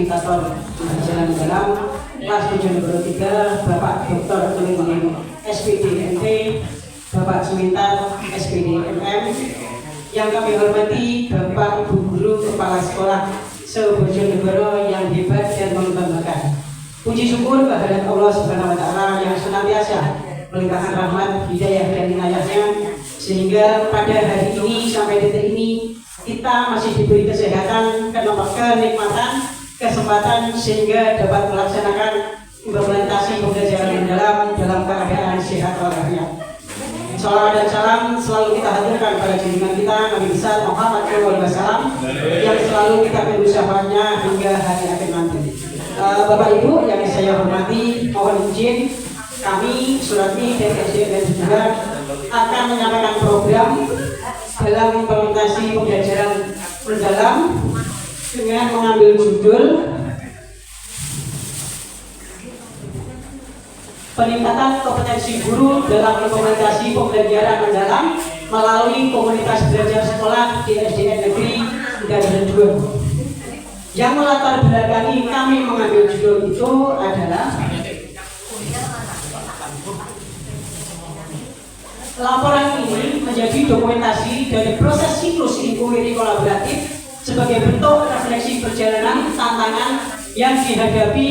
fasilitator pembelajaran mendalam kelas 7 nomor 3 Bapak Dr. Tuling SPD-MT, Bapak Sumintar SPD-MM. Yang kami hormati Bapak Ibu Guru Kepala Sekolah se-Bojonegoro yang hebat dan membanggakan. Puji syukur kehadirat Allah Subhanahu wa Ta'ala yang senantiasa melimpahkan rahmat, hidayah dan inayahnya, sehingga pada hari ini sampai detik ini kita masih diberi kesehatan, kenikmatan, kesempatan sehingga dapat melaksanakan implementasi pembelajaran mendalam dalam keadaan sehat walafiat. Salawat dan salam selalu kita haturkan pada junjungan kita Nabi besar Muhammad SAW yang selalu kita berusahanya hingga hari akhir nanti. Bapak Ibu yang saya hormati, mohon izin kami Surati dari SDN juga akan menyampaikan program dalam implementasi pembelajaran mendalam dengan mengambil judul peningkatan kompetensi guru dalam implementasi pembelajaran mendalam melalui komunitas belajar sekolah di SDN Negeri Gandaran 2. Yang melatar belakangi kami mengambil judul itu adalah laporan ini menjadi dokumentasi dari proses siklus inquiry kolaboratif sebagai bentuk refleksi perjalanan tantangan yang dihadapi,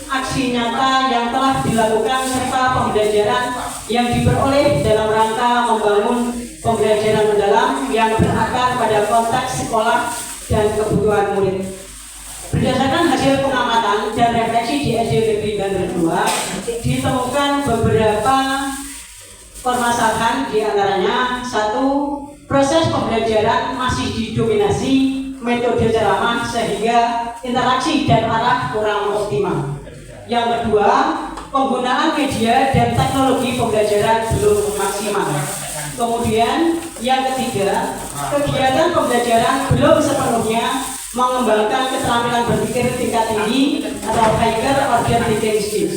aksi nyata yang telah dilakukan, serta pembelajaran yang diperoleh dalam rangka membangun pembelajaran mendalam yang berakar pada konteks sekolah dan kebutuhan murid. Berdasarkan hasil pengamatan dan refleksi di SD Negeri Gandaran 2, ditemukan beberapa permasalahan, di antaranya satu, proses pembelajaran masih didominasi metode ceramah sehingga interaksi dan arah kurang optimal. Yang kedua, penggunaan media dan teknologi pembelajaran belum maksimal. Kemudian yang ketiga, kegiatan pembelajaran belum sepenuhnya mengembangkan keterampilan berpikir tingkat tinggi atau higher order thinking skills.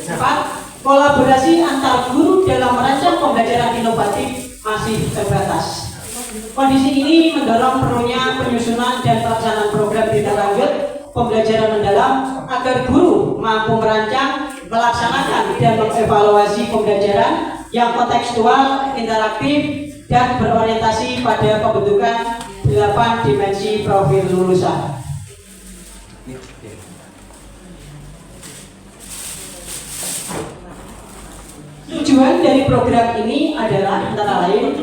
4. Kolaborasi antar guru dalam merancang pembelajaran inovatif masih terbatas. Kondisi ini mendorong perlunya penyusunan dan pelaksanaan program tindak lanjut pembelajaran mendalam agar guru mampu merancang, melaksanakan, dan mengevaluasi pembelajaran yang kontekstual, interaktif, dan berorientasi pada pembentukan 8 dimensi profil lulusan. Tujuan dari program ini adalah antara lain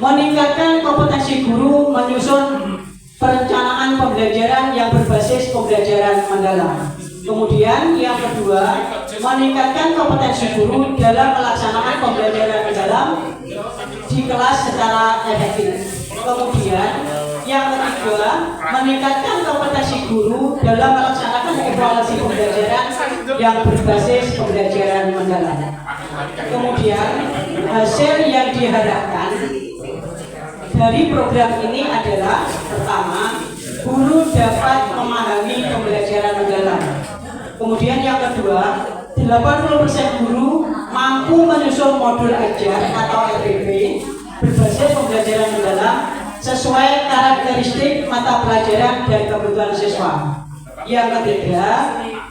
meningkatkan kompetensi guru menyusun perencanaan pembelajaran yang berbasis pembelajaran mendalam. Kemudian yang kedua, meningkatkan kompetensi guru dalam melaksanakan pembelajaran mendalam di kelas secara efektif. Kemudian yang ketiga, meningkatkan kompetensi guru dalam melaksanakan evaluasi pembelajaran yang berbasis pembelajaran mendalam. Kemudian hasil yang diharapkan dari program ini adalah pertama, guru dapat memahami pembelajaran mendalam. Kemudian yang kedua, 80% guru mampu menyusun modul ajar atau LPP berbasis pembelajaran mendalam sesuai karakteristik mata pelajaran dan kebutuhan siswa. Yang ketiga,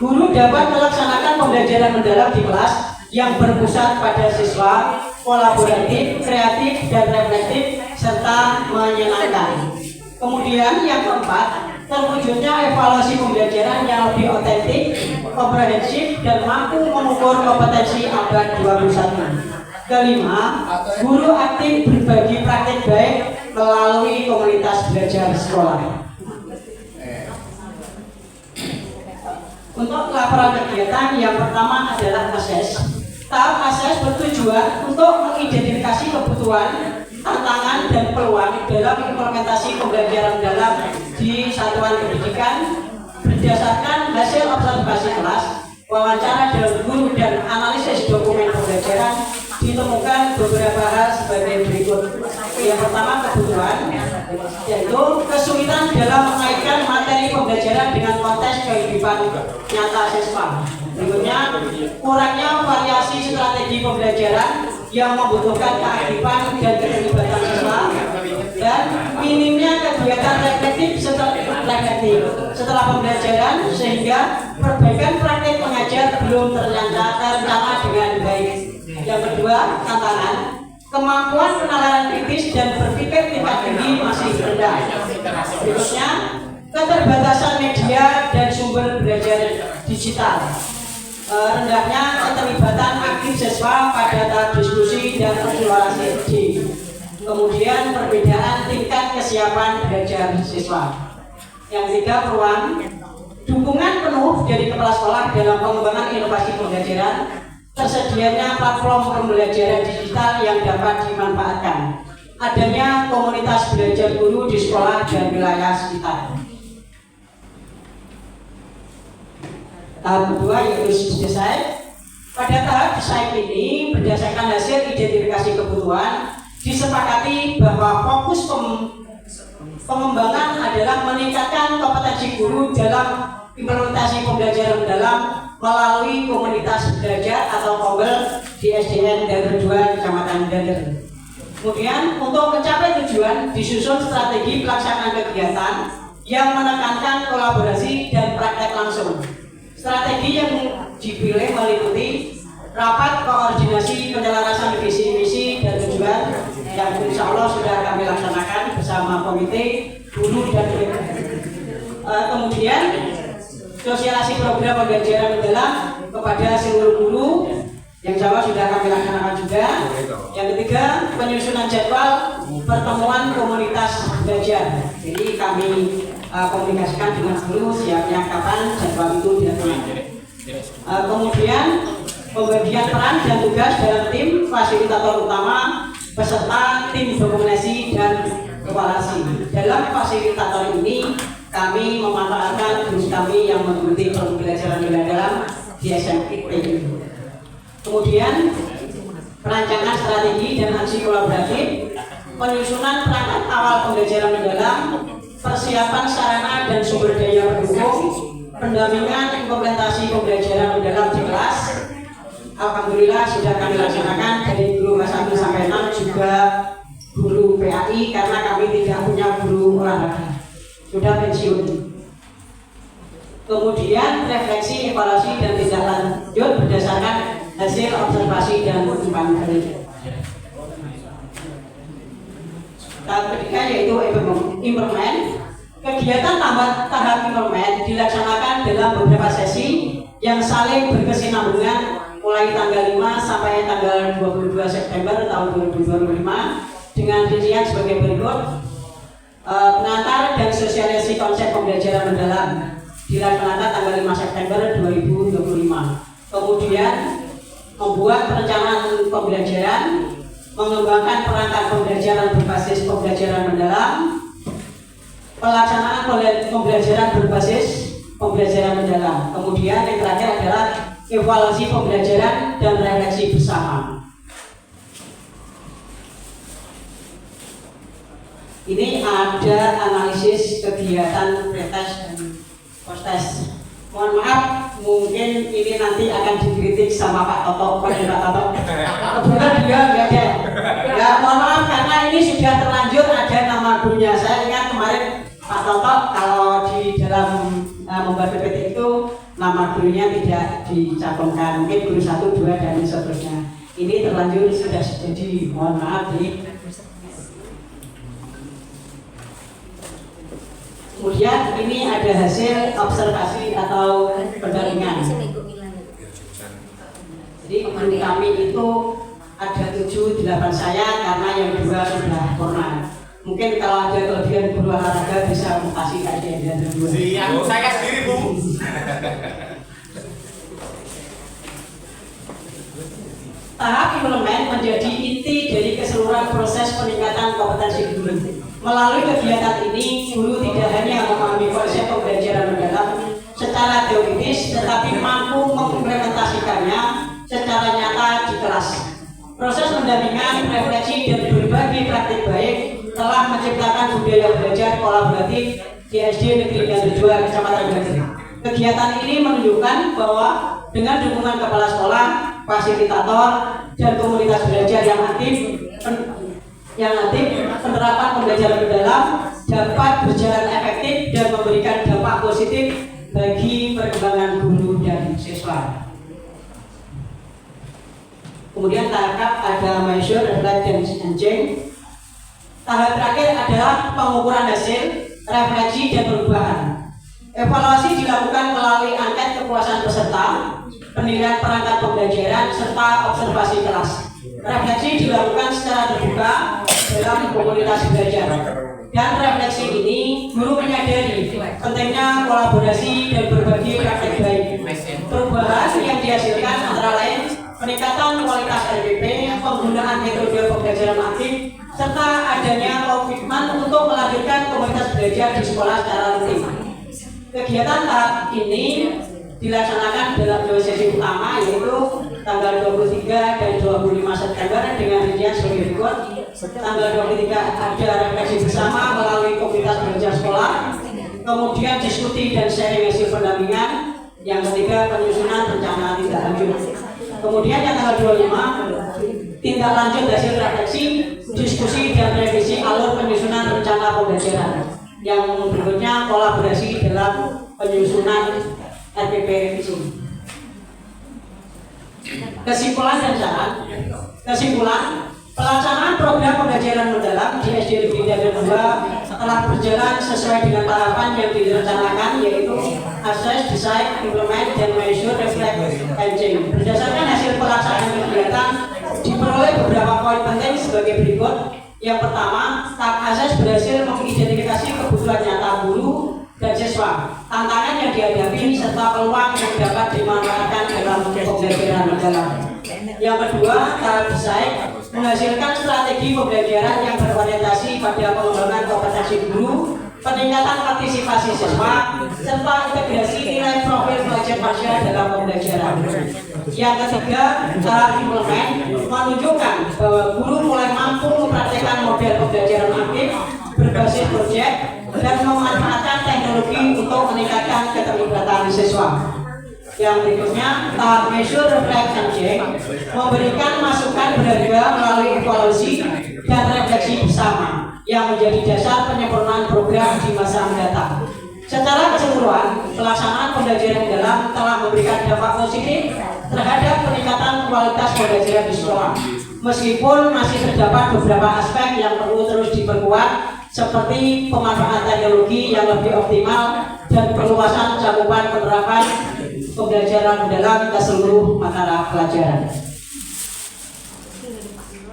guru dapat melaksanakan pembelajaran mendalam di kelas yang berpusat pada siswa, kolaboratif, kreatif, dan reflektif, serta menyenangkan. Kemudian yang keempat, terwujudnya evaluasi pembelajaran yang lebih otentik, komprehensif, dan mampu mengukur kompetensi abad 21. Kelima, guru aktif berbagi praktik baik melalui komunitas belajar sekolah. Untuk laporan kegiatan yang pertama adalah ASES. Tahap ASES bertujuan untuk mengidentifikasi kebutuhan, tantangan, dan peluang dalam implementasi pembelajaran mendalam di satuan pendidikan berdasarkan hasil observasi kelas, wawancara dengan guru, dan analisis dokumen pembelajaran. Ditemukan beberapa hal sebagai berikut. Yang pertama, kebutuhan, yaitu kesulitan dalam mengaitkan materi pembelajaran dengan konteks kehidupan nyata siswa. Berikutnya, kurangnya variasi strategi pembelajaran yang membutuhkan keaktifan dan keterlibatan siswa, dan minimnya kegiatan reflektif setelah setelah pembelajaran sehingga perbaikan praktik mengajar belum terencana dengan baik. Yang kedua, tantangan kemampuan penalaran kritis dan berpikir tingkat tinggi masih rendah. Berikutnya, keterbatasan media dan sumber belajar digital. Rendahnya keterlibatan aktif siswa pada tahap diskusi dan eksplorasi ide. Kemudian perbedaan tingkat kesiapan belajar siswa. Yang ketiga, peluang dukungan penuh dari kepala sekolah dalam pengembangan inovasi pembelajaran, tersedianya platform pembelajaran digital yang dapat dimanfaatkan, adanya komunitas belajar guru di sekolah dan wilayah sekitar. Tahap kedua yaitu desain. Pada tahap desain ini berdasarkan hasil identifikasi kebutuhan disepakati bahwa fokus pengembangan adalah meningkatkan kompetensi guru dalam implementasi pembelajaran mendalam melalui komunitas belajar atau KOBEL di SDN Dager 2 Kecamatan Dager. Kemudian untuk mencapai tujuan disusun strategi pelaksanaan kegiatan yang menekankan kolaborasi dan praktek langsung. Strategi yang dipilih meliputi rapat koordinasi penyelarasan visi misi dan tujuan yang insya Allah sudah kami laksanakan bersama komite guru dan murid. Kemudian sosialisasi program pembelajaran mendalam kepada seluruh guru yang insya Allah sudah kami laksanakan juga. Yang ketiga, penyusunan jadwal pertemuan komunitas belajar. Jadi kami komunikasikan dengan guru siapnya kapan jadwal itu dilaksanakan. Kemudian pembagian peran dan tugas dalam tim fasilitator utama beserta tim dokumentasi dan evaluasi. Dalam fasilitator ini kami memanfaatkan guru kami yang mengikuti pembelajaran mendalam di SMP. Kemudian perancangan strategi dan aksi kolaboratif, penyusunan perangkat awal pembelajaran mendalam, persiapan sarana dan sumber daya pendukung, pendampingan implementasi pembelajaran mendalam di kelas. Alhamdulillah sudah kami laksanakan dari guru kelas 1 sampai 6 juga guru PAI karena kami tidak punya guru olahraga, sudah pensiun. Kemudian refleksi, evaluasi dan tindak lanjut berdasarkan hasil observasi dan umpan balik. Tahap ketiga yaitu implement. Kegiatan tahap implement dilaksanakan dalam beberapa sesi yang saling berkesinambungan mulai tanggal 5 sampai tanggal 22 September tahun 2025 dengan rincian sebagai berikut. Pengantar dan sosialisasi konsep pembelajaran mendalam dilaksanakan tanggal 5 September 2025. Kemudian membuat perencanaan pembelajaran, mengembangkan perangkat pembelajaran berbasis pembelajaran mendalam, pelaksanaan pembelajaran berbasis pembelajaran mendalam. Kemudian yang terakhir adalah evaluasi pembelajaran dan refleksi bersama. Ini ada analisis kegiatan pretest dan postes. Mohon maaf, mungkin ini nanti akan dikritik sama Pak Toto, Pak Toto. Kebetulan dia nggak ada. Ya mohon maaf karena ini sudah terlanjur ada nama gurunya. Saya ingat kemarin Pak Toto kalau di dalam membuat PPT itu nama gurunya tidak dicantumkan. Mungkin guru 1, 2 dan seterusnya. Ini terlanjur sudah jadi. Mohon maaf nih. Kemudian ini ada hasil observasi atau pendampingan. Jadi guru kami itu ada 7, 8 saya karena yang 2 sudah purna. Mungkin kalau ada kelebihan guru olahraga bisa mutasi kayak dia 2. Saya sendiri Bu. Tahap implement menjadi inti dari keseluruhan proses peningkatan kompetensi guru. Melalui kegiatan ini, guru tidak hanya memahami konsep pembelajaran mendalam secara teoritis, tetapi mampu mengimplementasikannya secara nyata di kelas. Proses pendampingan, refleksi, dan berbagi praktik baik telah menciptakan budaya belajar kolaboratif di SD Negeri Dager 2 Kecamatan Dager. Kegiatan ini menunjukkan bahwa dengan dukungan kepala sekolah, fasilitator, dan komunitas belajar yang aktif, penerapan pembelajaran mendalam dapat berjalan efektif dan memberikan dampak positif bagi perkembangan guru dan siswa. Kemudian tahap ada measure, reflect, dan engine. Tahap terakhir adalah pengukuran hasil, refleksi, dan perubahan. Evaluasi dilakukan melalui angket kepuasan peserta, penilaian perangkat pembelajaran, serta observasi kelas. Refleksi dilakukan secara terbuka dalam komunitas belajar. Dan refleksi ini, guru menyadari pentingnya kolaborasi dan berbagi praktek baik. Perubahan yang dihasilkan antara lain peningkatan kualitas RPP, penggunaan metode pembelajaran aktif, serta adanya komitmen untuk melanjutkan komunitas belajar di sekolah secara rutin. Kegiatan tahap ini dilaksanakan dalam 2 sesi utama, yaitu tanggal 23 dan 25 September dengan rincian sebagai berikut. Tanggal 23 ada refleksi bersama melalui komunitas belajar sekolah, kemudian diskusi dan sharing hasil pendampingan, yang ketiga penyusunan rencana tindak lanjut. Kemudian yang tanggal 25 tindak lanjut hasil refleksi, diskusi dan revisi alur penyusunan rencana pembelajaran. Yang berikutnya kolaborasi dalam penyusunan RPP revisi. Kesimpulan, pelaksanaan program pembelajaran mendalam di SD Negeri Dadan 2 telah berjalan sesuai dengan tahapan yang direncanakan, yaitu assess, design, implement, dan measure, reflect, and change. Berdasarkan hasil pelaksanaan kegiatan, diperoleh beberapa poin penting sebagai berikut. Yang pertama, tahap assess berhasil mengidentifikasi kebutuhan nyata guru dan siswa, tantangan yang dihadapi, serta peluang yang dapat dimanfaatkan dalam pembelajaran mendalam. Yang kedua, tahap desain menghasilkan strategi pembelajaran yang berorientasi pada pengembangan kompetensi guru, peningkatan partisipasi siswa, serta integrasi nilai profil pelajar pasca dalam pembelajaran. Yang ketiga, tahap implement menunjukkan bahwa guru mulai mampu mempraktikkan model pembelajaran aktif berbasis proyek dan memanfaatkan teknologi untuk meningkatkan keterlibatan siswa. Yang berikutnya, tahap measure, reflect, and change memberikan masukan berharga melalui evaluasi dan refleksi bersama yang menjadi dasar penyempurnaan program di masa mendatang. Secara keseluruhan, pelaksanaan pembelajaran dalam telah memberikan dampak positif terhadap peningkatan kualitas pembelajaran di sekolah. Meskipun masih terdapat beberapa aspek yang perlu terus diperkuat, seperti pemanfaatan teknologi yang lebih optimal dan perluasan cakupan penerapan pembelajaran dalam ke seluruh mata pelajaran.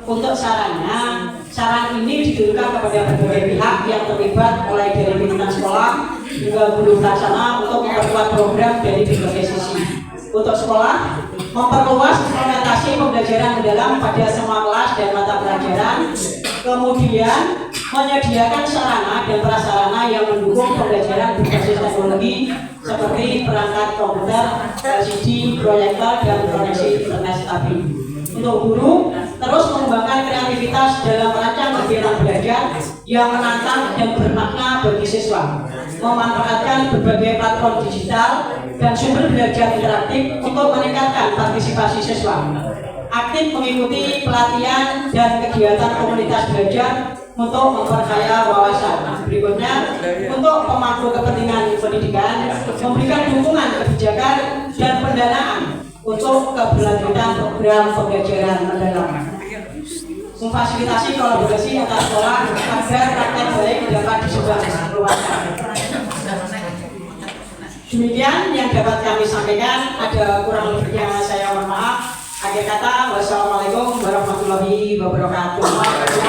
Untuk saran ini ditujukan kepada berbagai pihak yang terlibat, mulai dari pimpinan sekolah hingga guru pelaksana, untuk memperkuat program dari berbagai sisi. Untuk sekolah, memperluas implementasi pembelajaran mendalam pada semua kelas dan mata pelajaran, kemudian menyediakan sarana dan prasarana yang mendukung pembelajaran berbasis teknologi seperti perangkat komputer, LCD, proyektor, dan koneksi internet stabil. Untuk guru, terus mengembangkan kreativitas dalam merancang kegiatan belajar yang menantang dan bermakna bagi siswa, memanfaatkan berbagai platform digital dan sumber belajar interaktif untuk meningkatkan partisipasi siswa, aktif mengikuti pelatihan dan kegiatan komunitas belajar untuk memperkaya wawasan. Berikutnya, untuk pemangku kepentingan pendidikan, memberikan dukungan kebijakan dan pendanaan untuk keberlanjutan program pembelajaran mendalam, memfasilitasi kolaborasi antar sekolah agar praktek baik dapat disebarluaskan. Demikian yang dapat kami sampaikan. Ada kurang lebihnya saya mohon maaf. Akhir kata, wassalamualaikum warahmatullahi wabarakatuh.